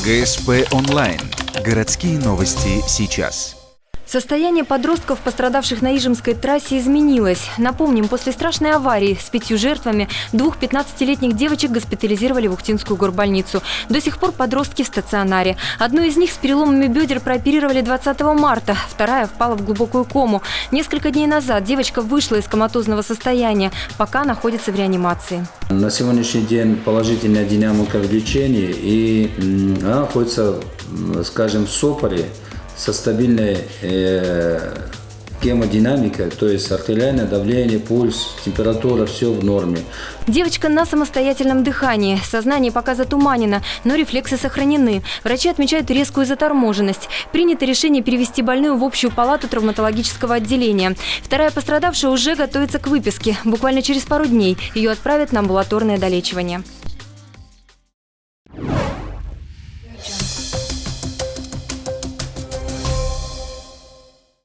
GSPonline. Городские новости сейчас. Состояние подростков, пострадавших на Ижемской трассе, изменилось. Напомним, после страшной аварии с 5 жертвами 2 15-летних девочек госпитализировали в Ухтинскую горбольницу. До сих пор подростки в стационаре. Одну из них с переломами бедер прооперировали 20 марта, вторая впала в глубокую кому. Несколько дней назад девочка вышла из коматозного состояния, пока находится в реанимации. На сегодняшний день положительная динамика в лечении, и она находится, скажем, в сопоре, со стабильной гемодинамикой, то есть артериальное давление, пульс, температура, все в норме. Девочка на самостоятельном дыхании. Сознание пока затуманено, но рефлексы сохранены. Врачи отмечают резкую заторможенность. Принято решение перевести больную в общую палату травматологического отделения. Вторая пострадавшая уже готовится к выписке. Буквально через пару дней ее отправят на амбулаторное долечивание.